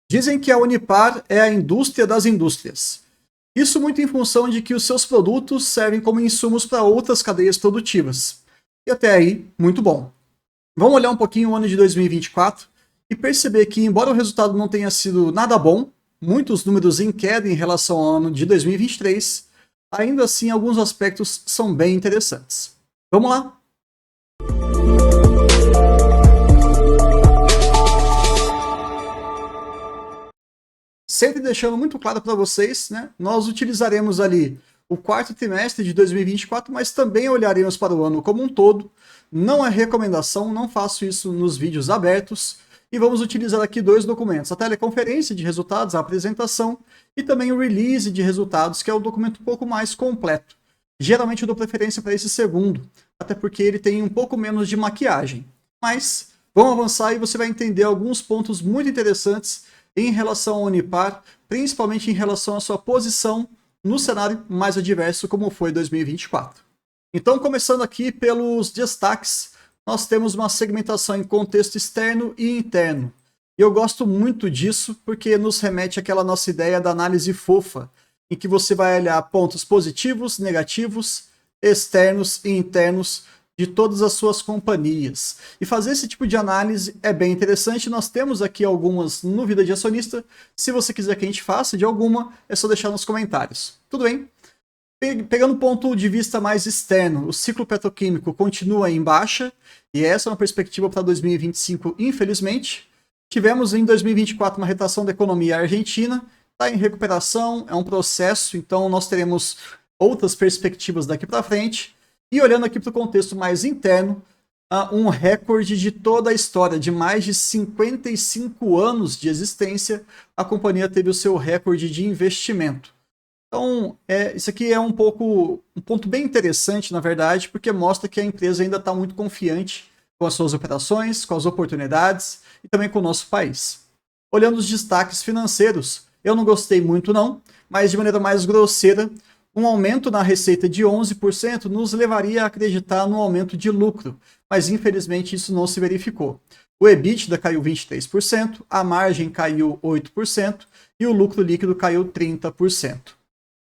Dizem que a Unipar é a indústria das indústrias. Isso muito em função de que os seus produtos servem como insumos para outras cadeias produtivas. E até aí, muito bom. Vamos olhar um pouquinho o ano de 2024 e perceber que, embora o resultado não tenha sido nada bom, muitos números em queda em relação ao ano de 2023, ainda assim alguns aspectos são bem interessantes. Vamos lá? Sempre deixando muito claro para vocês, né? Nós utilizaremos ali o quarto trimestre de 2024, mas também olharemos para o ano como um todo. Não é recomendação, não faço isso nos vídeos abertos. E vamos utilizar aqui dois documentos: a teleconferência de resultados, a apresentação, e também o release de resultados, que é o documento um pouco mais completo. Geralmente eu dou preferência para esse segundo, até porque ele tem um pouco menos de maquiagem. Mas vamos avançar e você vai entender alguns pontos muito interessantes em relação ao Unipar, principalmente em relação à sua posição no cenário mais adverso como foi 2024. Então, começando aqui pelos destaques, nós temos uma segmentação em contexto externo e interno. E eu gosto muito disso porque nos remete àquela nossa ideia da análise fofa, em que você vai olhar pontos positivos, negativos, externos e internos de todas as suas companhias. E fazer esse tipo de análise é bem interessante. Nós temos aqui algumas no Vida de Acionista. Se você quiser que a gente faça de alguma, é só deixar nos comentários. Tudo bem? Pegando o ponto de vista mais externo, o ciclo petroquímico continua em baixa, e essa é uma perspectiva para 2025, infelizmente. Tivemos em 2024 uma retração da economia argentina, está em recuperação, é um processo, então nós teremos outras perspectivas daqui para frente. E olhando aqui para o contexto mais interno, um recorde de toda a história, de mais de 55 anos de existência, a companhia teve o seu recorde de investimento. Então, isso aqui é um ponto bem interessante, na verdade, porque mostra que a empresa ainda está muito confiante com as suas operações, com as oportunidades e também com o nosso país. Olhando os destaques financeiros, eu não gostei muito não, mas de maneira mais grosseira, um aumento na receita de 11% nos levaria a acreditar no aumento de lucro, mas infelizmente isso não se verificou. O EBITDA caiu 23%, a margem caiu 8% e o lucro líquido caiu 30%.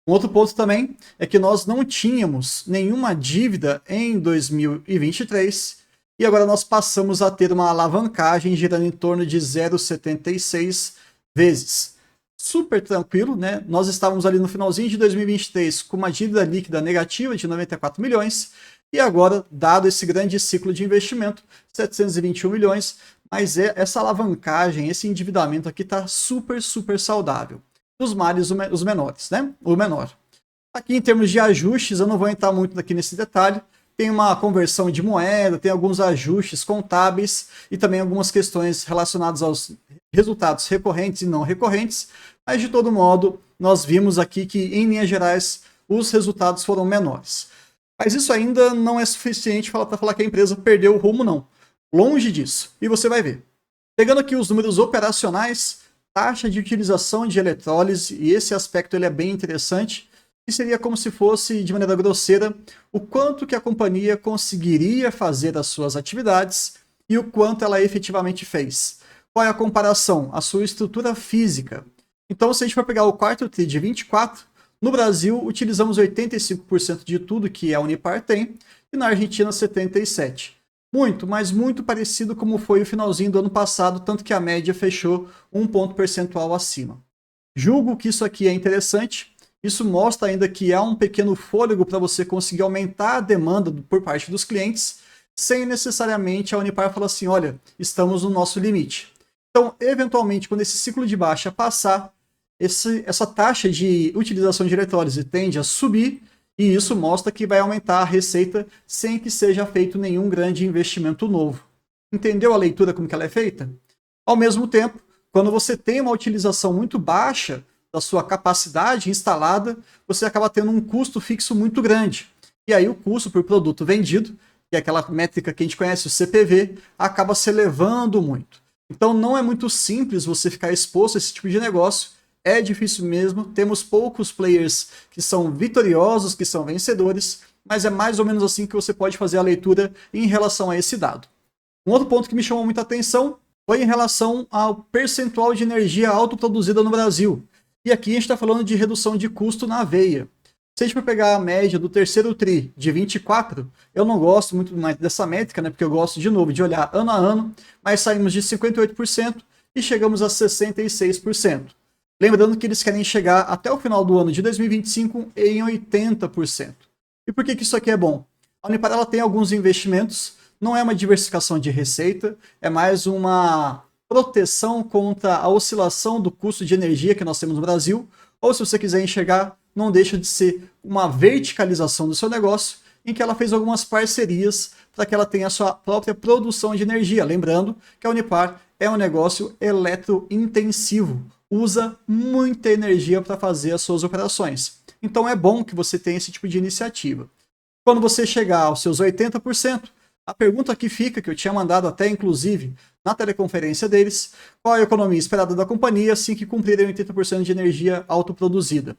Um outro ponto também é que nós não tínhamos nenhuma dívida em 2023 e agora nós passamos a ter uma alavancagem girando em torno de 0,76 vezes. Super tranquilo, né? Nós estávamos ali no finalzinho de 2023 com uma dívida líquida negativa de 94 milhões e agora, dado esse grande ciclo de investimento, 721 milhões, mas essa alavancagem, esse endividamento aqui está super, super saudável. Dos males, os menores, né? O menor. Aqui em termos de ajustes, eu não vou entrar muito aqui nesse detalhe, tem uma conversão de moeda, tem alguns ajustes contábeis e também algumas questões relacionadas aos resultados recorrentes e não recorrentes, mas de todo modo, nós vimos aqui que, em linhas gerais, os resultados foram menores. Mas isso ainda não é suficiente para falar que a empresa perdeu o rumo, não. Longe disso. E você vai ver. Pegando aqui os números operacionais, taxa de utilização de eletrólise, e esse aspecto ele é bem interessante, que seria como se fosse, de maneira grosseira, o quanto que a companhia conseguiria fazer as suas atividades e o quanto ela efetivamente fez. Qual é a comparação? A sua estrutura física. Então, se a gente for pegar o quarto TRI de 24, no Brasil utilizamos 85% de tudo que a Unipar tem, e na Argentina 77%. Muito, mas muito parecido como foi o finalzinho do ano passado, tanto que a média fechou um ponto percentual acima. Julgo que isso aqui é interessante, isso mostra ainda que há um pequeno fôlego para você conseguir aumentar a demanda por parte dos clientes, sem necessariamente a Unipar falar assim, olha, estamos no nosso limite. Então, eventualmente, quando esse ciclo de baixa passar, essa taxa de utilização de eletrólise tende a subir, e isso mostra que vai aumentar a receita sem que seja feito nenhum grande investimento novo. Entendeu a leitura como que ela é feita? Ao mesmo tempo, quando você tem uma utilização muito baixa da sua capacidade instalada, você acaba tendo um custo fixo muito grande. E aí o custo por produto vendido, que é aquela métrica que a gente conhece, o CPV, acaba se elevando muito. Então não é muito simples você ficar exposto a esse tipo de negócio, é difícil mesmo, temos poucos players que são vitoriosos, que são vencedores, mas é mais ou menos assim que você pode fazer a leitura em relação a esse dado. Um outro ponto que me chamou muita atenção foi em relação ao percentual de energia autoproduzida no Brasil. E aqui a gente está falando de redução de custo na veia. Se a gente for pegar a média do terceiro TRI de 24, eu não gosto muito mais dessa métrica, né, porque eu gosto, de novo, de olhar ano a ano, mas saímos de 58% e chegamos a 66%. Lembrando que eles querem chegar até o final do ano de 2025 em 80%. E por que isso aqui é bom? A Unipar ela tem alguns investimentos, não é uma diversificação de receita, é mais uma proteção contra a oscilação do custo de energia que nós temos no Brasil, ou se você quiser enxergar, não deixa de ser uma verticalização do seu negócio, em que ela fez algumas parcerias para que ela tenha a sua própria produção de energia. Lembrando que a Unipar é um negócio eletrointensivo, usa muita energia para fazer as suas operações. Então é bom que você tenha esse tipo de iniciativa. Quando você chegar aos seus 80%, a pergunta que fica, que eu tinha mandado até inclusive na teleconferência deles, qual a economia esperada da companhia assim que cumprirem 80% de energia autoproduzida?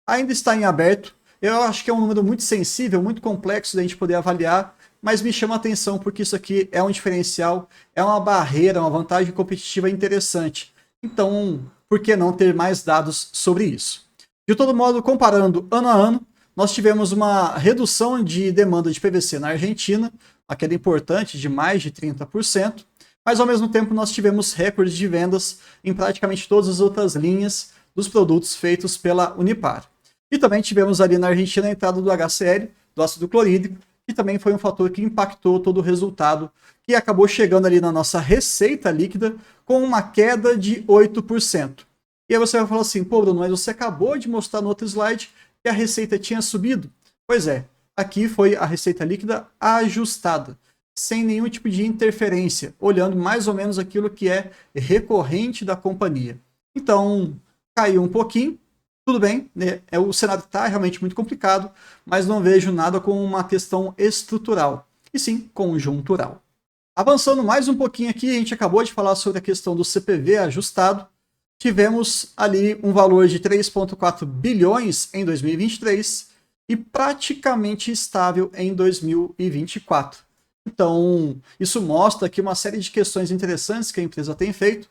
Ainda está em aberto, eu acho que é um número muito sensível, muito complexo da gente poder avaliar, mas me chama a atenção porque isso aqui é um diferencial, é uma barreira, uma vantagem competitiva interessante. Então, por que não ter mais dados sobre isso? De todo modo, comparando ano a ano, nós tivemos uma redução de demanda de PVC na Argentina, uma queda importante de mais de 30%, mas ao mesmo tempo nós tivemos recordes de vendas em praticamente todas as outras linhas dos produtos feitos pela Unipar. E também tivemos ali na Argentina a entrada do HCl, do ácido clorídrico, que também foi um fator que impactou todo o resultado, que acabou chegando ali na nossa receita líquida com uma queda de 8%. E aí você vai falar assim, pô, Bruno, mas você acabou de mostrar no outro slide que a receita tinha subido. Pois é, aqui foi a receita líquida ajustada, sem nenhum tipo de interferência, olhando mais ou menos aquilo que é recorrente da companhia. Então, caiu um pouquinho, tudo bem, né? O cenário está realmente muito complicado, mas não vejo nada como uma questão estrutural, e sim conjuntural. Avançando mais um pouquinho aqui, a gente acabou de falar sobre a questão do CPV ajustado. Tivemos ali um valor de 3,4 bilhões em 2023 e praticamente estável em 2024. Então, isso mostra aqui uma série de questões interessantes que a empresa tem feito,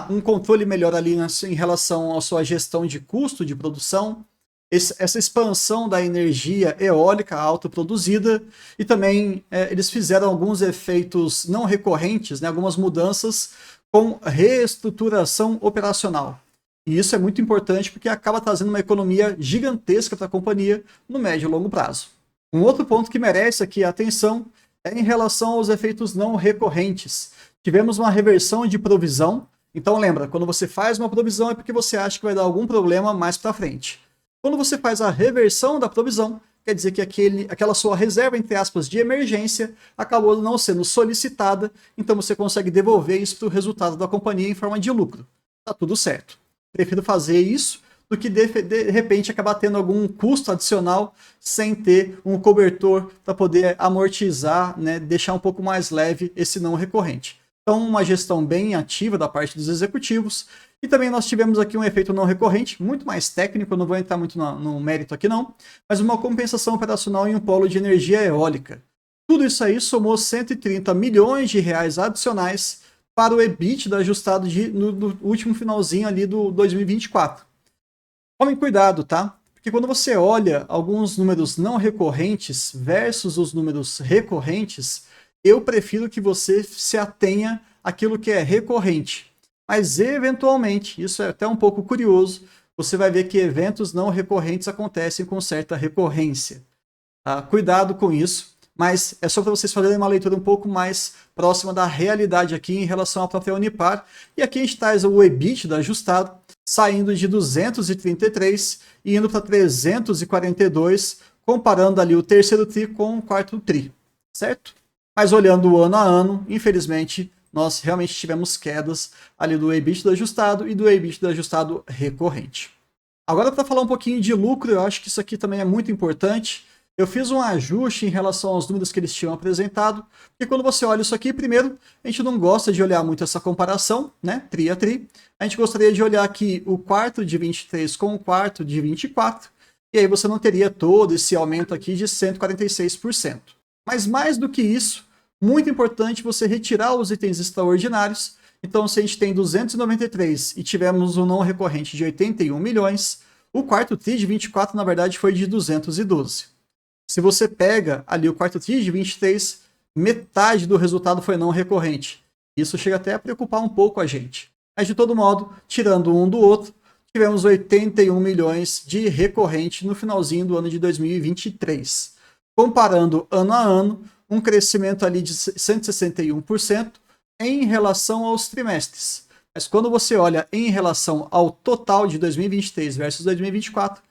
um controle melhor ali em relação à sua gestão de custo de produção, essa expansão da energia eólica autoproduzida e também eles fizeram alguns efeitos não recorrentes, né, algumas mudanças com reestruturação operacional. E isso é muito importante porque acaba trazendo uma economia gigantesca para a companhia no médio e longo prazo. Um outro ponto que merece aqui a atenção é em relação aos efeitos não recorrentes. Tivemos uma reversão de provisão. Então lembra, quando você faz uma provisão é porque você acha que vai dar algum problema mais para frente. Quando você faz a reversão da provisão, quer dizer que aquela sua reserva, entre aspas, de emergência acabou não sendo solicitada, então você consegue devolver isso para o resultado da companhia em forma de lucro. Tá tudo certo. Prefiro fazer isso do que de repente acabar tendo algum custo adicional sem ter um cobertor para poder amortizar, né, deixar um pouco mais leve esse não recorrente. Então, uma gestão bem ativa da parte dos executivos. E também nós tivemos aqui um efeito não recorrente, muito mais técnico, eu não vou entrar muito no mérito aqui não, mas uma compensação operacional em um polo de energia eólica. Tudo isso aí somou 130 milhões de reais adicionais para o EBITDA ajustado no último finalzinho ali do 2024. Tomem cuidado, tá? Porque quando você olha alguns números não recorrentes versus os números recorrentes, eu prefiro que você se atenha àquilo que é recorrente. Mas, eventualmente, isso é até um pouco curioso, você vai ver que eventos não recorrentes acontecem com certa recorrência. Tá? Cuidado com isso, mas é só para vocês fazerem uma leitura um pouco mais próxima da realidade aqui em relação à própria Unipar. E aqui a gente traz o EBITDA ajustado, saindo de 233 e indo para 342, comparando ali o terceiro TRI com o quarto TRI, certo? Mas olhando ano a ano, infelizmente, nós realmente tivemos quedas ali do EBITDA ajustado e do EBITDA ajustado recorrente. Agora, para falar um pouquinho de lucro, eu acho que isso aqui também é muito importante. Eu fiz um ajuste em relação aos números que eles tinham apresentado, porque quando você olha isso aqui, primeiro, a gente não gosta de olhar muito essa comparação, né, TRI a TRI. A gente gostaria de olhar aqui o quarto de 23 com o quarto de 24, e aí você não teria todo esse aumento aqui de 146%. Mas mais do que isso, muito importante você retirar os itens extraordinários Então, se a gente tem 293 e tivemos um não recorrente de 81 milhões, o quarto TRI de 24, na verdade, foi de 212. Se você pega ali o quarto TRI de 23, metade do resultado foi não recorrente. Isso chega até a preocupar um pouco a gente. Mas, de todo modo, tirando um do outro, tivemos 81 milhões de recorrente no finalzinho do ano de 2023. Comparando ano a ano, um crescimento ali de 161% em relação aos trimestres. Mas quando você olha em relação ao total de 2023 versus 2024,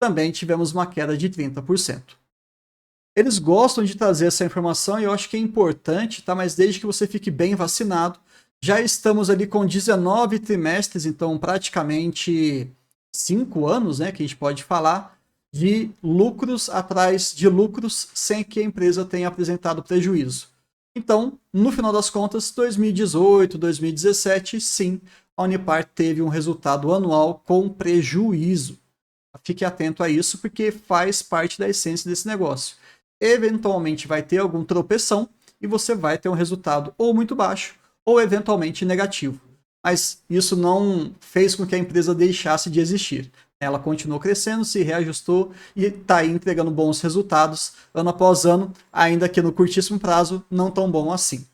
também tivemos uma queda de 30%. Eles gostam de trazer essa informação e eu acho que é importante, tá? Mas desde que você fique bem vacinado. Já estamos ali com 19 trimestres, então praticamente 5 anos, né, que a gente pode falar, de lucros atrás de lucros sem que a empresa tenha apresentado prejuízo. Então, no final das contas, 2018, 2017, sim, a Unipar teve um resultado anual com prejuízo. Fique atento a isso, porque faz parte da essência desse negócio. Eventualmente vai ter algum tropeção e você vai ter um resultado ou muito baixo ou eventualmente negativo. Mas isso não fez com que a empresa deixasse de existir. Ela continuou crescendo, se reajustou e está aí entregando bons resultados ano após ano, ainda que no curtíssimo prazo não tão bom assim.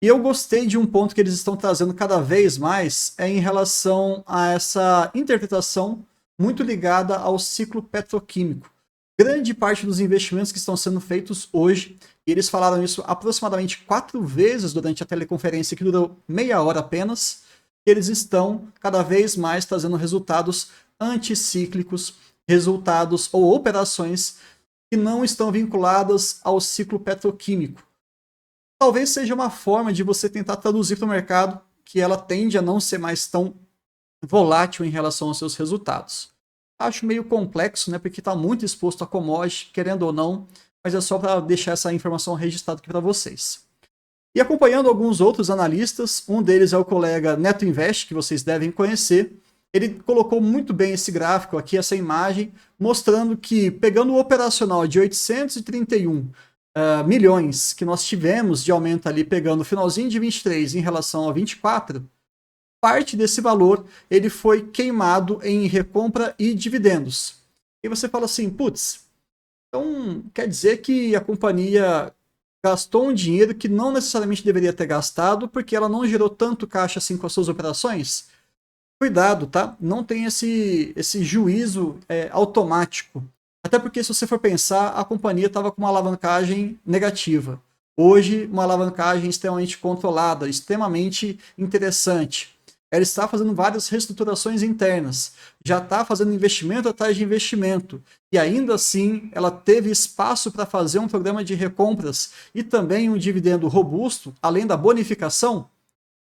E eu gostei de um ponto que eles estão trazendo cada vez mais em relação a essa interpretação muito ligada ao ciclo petroquímico. Grande parte dos investimentos que estão sendo feitos hoje, e eles falaram isso aproximadamente 4 vezes durante a teleconferência, que durou meia hora apenas, eles estão cada vez mais trazendo resultados anticíclicos, resultados ou operações que não estão vinculadas ao ciclo petroquímico. Talvez seja uma forma de você tentar traduzir para o mercado que ela tende a não ser mais tão volátil em relação aos seus resultados. Acho meio complexo, né, porque está muito exposto a commodity, querendo ou não, mas é só para deixar essa informação registrada aqui para vocês. E acompanhando alguns outros analistas, um deles é o colega Neto Invest, que vocês devem conhecer. Ele colocou muito bem esse gráfico aqui, essa imagem, mostrando que, pegando o operacional de 831 milhões que nós tivemos de aumento ali, pegando o finalzinho de 23 em relação a 24, parte desse valor ele foi queimado em recompra e dividendos. E você fala assim, putz, então quer dizer que a companhia gastou um dinheiro que não necessariamente deveria ter gastado porque ela não gerou tanto caixa assim com as suas operações? Cuidado, tá? Não tem esse juízo automático. Até porque, se você for pensar, a companhia estava com uma alavancagem negativa. Hoje, uma alavancagem extremamente controlada, extremamente interessante. Ela está fazendo várias reestruturações internas, já está fazendo investimento atrás de investimento, e ainda assim ela teve espaço para fazer um programa de recompras e também um dividendo robusto, além da bonificação.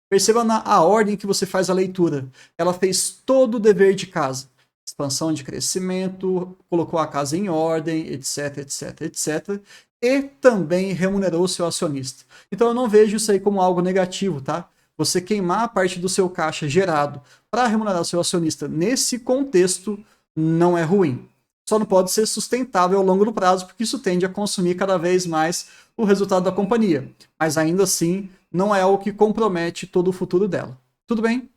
Perceba a ordem que você faz a leitura. Ela fez todo o dever de casa. Expansão de crescimento, colocou a casa em ordem, etc, etc, etc. E também remunerou o seu acionista. Então eu não vejo isso aí como algo negativo, tá? Você queimar a parte do seu caixa gerado para remunerar o seu acionista nesse contexto não é ruim. Só não pode ser sustentável ao longo do prazo, porque isso tende a consumir cada vez mais o resultado da companhia. Mas ainda assim, não é algo que compromete todo o futuro dela. Tudo bem?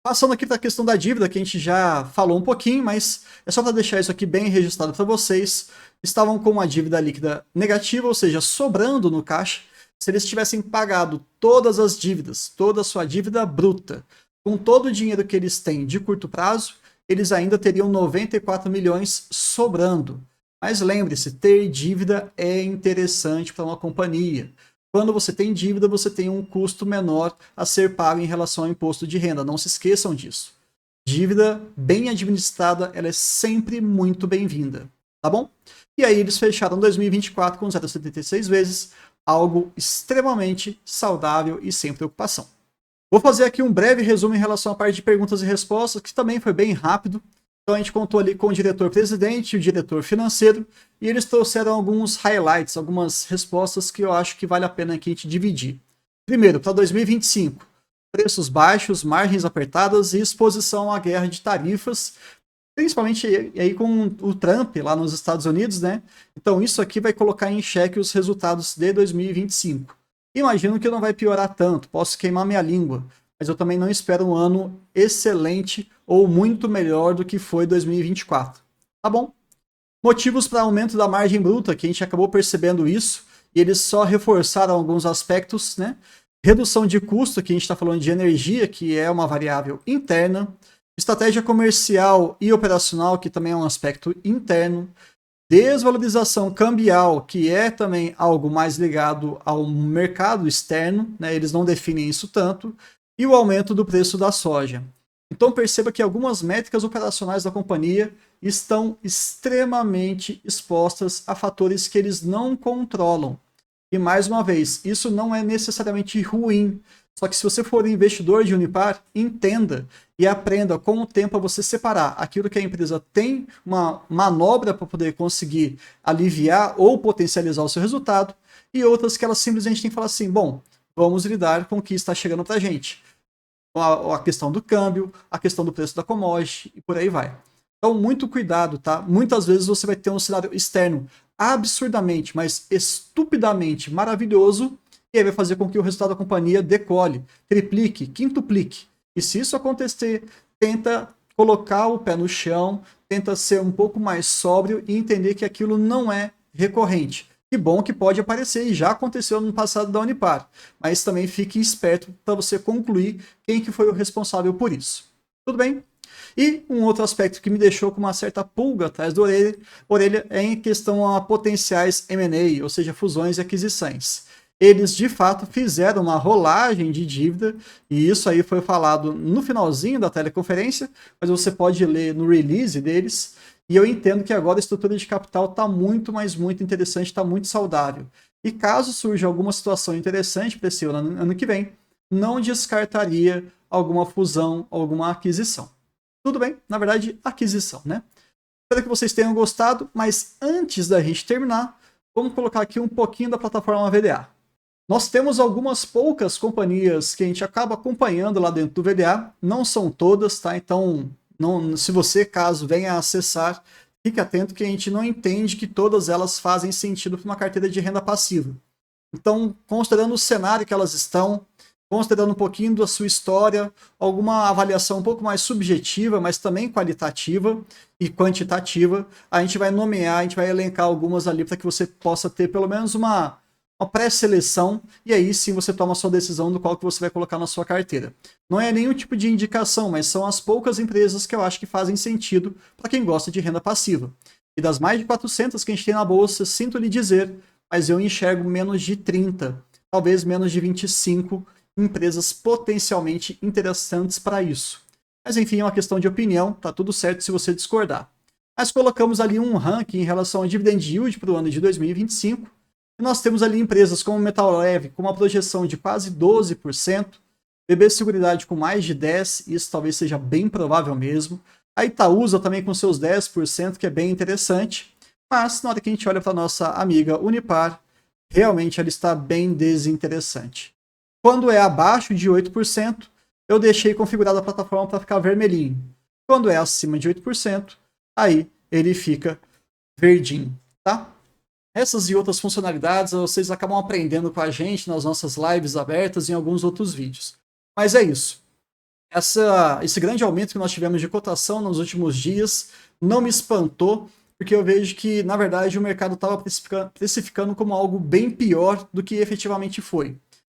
Passando aqui para a questão da dívida, que a gente já falou um pouquinho, mas é só para deixar isso aqui bem registrado para vocês. Estavam com uma dívida líquida negativa, ou seja, sobrando no caixa. Se eles tivessem pagado todas as dívidas, toda a sua dívida bruta, com todo o dinheiro que eles têm de curto prazo, eles ainda teriam 94 milhões sobrando. Mas lembre-se, ter dívida é interessante para uma companhia. Quando você tem dívida, você tem um custo menor a ser pago em relação ao imposto de renda. Não se esqueçam disso. Dívida bem administrada, ela é sempre muito bem-vinda. Tá bom? E aí eles fecharam 2024 com 0,76 vezes, algo extremamente saudável e sem preocupação. Vou fazer aqui um breve resumo em relação à parte de perguntas e respostas, que também foi bem rápido. Então a gente contou ali com o diretor-presidente e o diretor financeiro, e eles trouxeram alguns highlights, algumas respostas que eu acho que vale a pena aqui a gente dividir. Primeiro, para 2025, preços baixos, margens apertadas e exposição à guerra de tarifas, principalmente aí com o Trump lá nos Estados Unidos, né? Então isso aqui vai colocar em xeque os resultados de 2025. Imagino que não vai piorar tanto, posso queimar minha língua, mas eu também não espero um ano excelente ou muito melhor do que foi 2024. Tá bom? Motivos para aumento da margem bruta, que a gente acabou percebendo isso, e eles só reforçaram alguns aspectos, né? Redução de custo, que a gente está falando de energia, que é uma variável interna. Estratégia comercial e operacional, que também é um aspecto interno. Desvalorização cambial, que é também algo mais ligado ao mercado externo, né? Eles não definem isso tanto. E o aumento do preço da soja. Então perceba que algumas métricas operacionais da companhia estão extremamente expostas a fatores que eles não controlam. E mais uma vez, isso não é necessariamente ruim. Só que se você for investidor de Unipar, entenda e aprenda com o tempo a você separar aquilo que a empresa tem uma manobra para poder conseguir aliviar ou potencializar o seu resultado e outras que ela simplesmente tem que falar assim, bom, vamos lidar com o que está chegando para a gente. A questão do câmbio, a questão do preço da commodity e por aí vai. Então, muito cuidado, tá? Muitas vezes você vai ter um cenário externo absurdamente, mas estupidamente maravilhoso, e aí vai fazer com que o resultado da companhia decole, triplique, quintuplique. E se isso acontecer, tenta colocar o pé no chão, tenta ser um pouco mais sóbrio e entender que aquilo não é recorrente. Que bom que pode aparecer e já aconteceu no passado da Unipar, mas também fique esperto para você concluir quem que foi o responsável por isso. Tudo bem? E um outro aspecto que me deixou com uma certa pulga atrás da orelha é em questão a potenciais M&A, ou seja, fusões e aquisições. Eles, de fato, fizeram uma rolagem de dívida, e isso aí foi falado no finalzinho da teleconferência, mas você pode ler no release deles, e eu entendo que agora a estrutura de capital está muito, mas muito interessante, está muito saudável. E caso surja alguma situação interessante para esse ano que vem, não descartaria alguma fusão, alguma aquisição. Tudo bem? Na verdade, aquisição, né? Espero que vocês tenham gostado, mas antes da gente terminar, vamos colocar aqui um pouquinho da plataforma VDA. Nós temos algumas poucas companhias que a gente acaba acompanhando lá dentro do VDA, não são todas, tá? Então, não, se você, caso venha acessar, fique atento que a gente não entende que todas elas fazem sentido para uma carteira de renda passiva. Então, considerando o cenário que elas estão, considerando um pouquinho da sua história, alguma avaliação um pouco mais subjetiva, mas também qualitativa e quantitativa, a gente vai nomear, a gente vai elencar algumas ali para que você possa ter pelo menos uma pré-seleção, e aí sim você toma a sua decisão do qual que você vai colocar na sua carteira. Não é nenhum tipo de indicação, mas são as poucas empresas que eu acho que fazem sentido para quem gosta de renda passiva. E das mais de 400 que a gente tem na bolsa, sinto lhe dizer, mas eu enxergo menos de 30, talvez menos de 25 empresas potencialmente interessantes para isso. Mas enfim, é uma questão de opinião, tá tudo certo se você discordar. Mas colocamos ali um ranking em relação ao dividend yield para o ano de 2025, e nós temos ali empresas como Metal Leve com uma projeção de quase 12%, BB Seguridade com mais de 10%, isso talvez seja bem provável mesmo. A Itaúsa também com seus 10%, que é bem interessante. Mas na hora que a gente olha para a nossa amiga Unipar, realmente ela está bem desinteressante. Quando é abaixo de 8%, eu deixei configurada a plataforma para ficar vermelhinho. Quando é acima de 8%, aí ele fica verdinho, tá? Essas e outras funcionalidades vocês acabam aprendendo com a gente nas nossas lives abertas e em alguns outros vídeos. Mas é isso. Esse grande aumento que nós tivemos de cotação nos últimos dias não me espantou, porque eu vejo que, na verdade, o mercado estava precificando como algo bem pior do que efetivamente foi.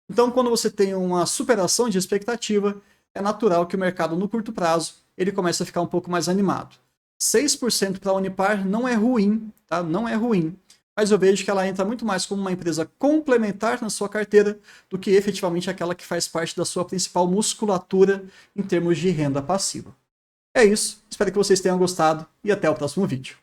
Então, quando você tem uma superação de expectativa, é natural que o mercado, no curto prazo, ele comece a ficar um pouco mais animado. 6% para a Unipar não é ruim, tá? Não é ruim. Mas eu vejo que ela entra muito mais como uma empresa complementar na sua carteira do que efetivamente aquela que faz parte da sua principal musculatura em termos de renda passiva. É isso, espero que vocês tenham gostado e até o próximo vídeo.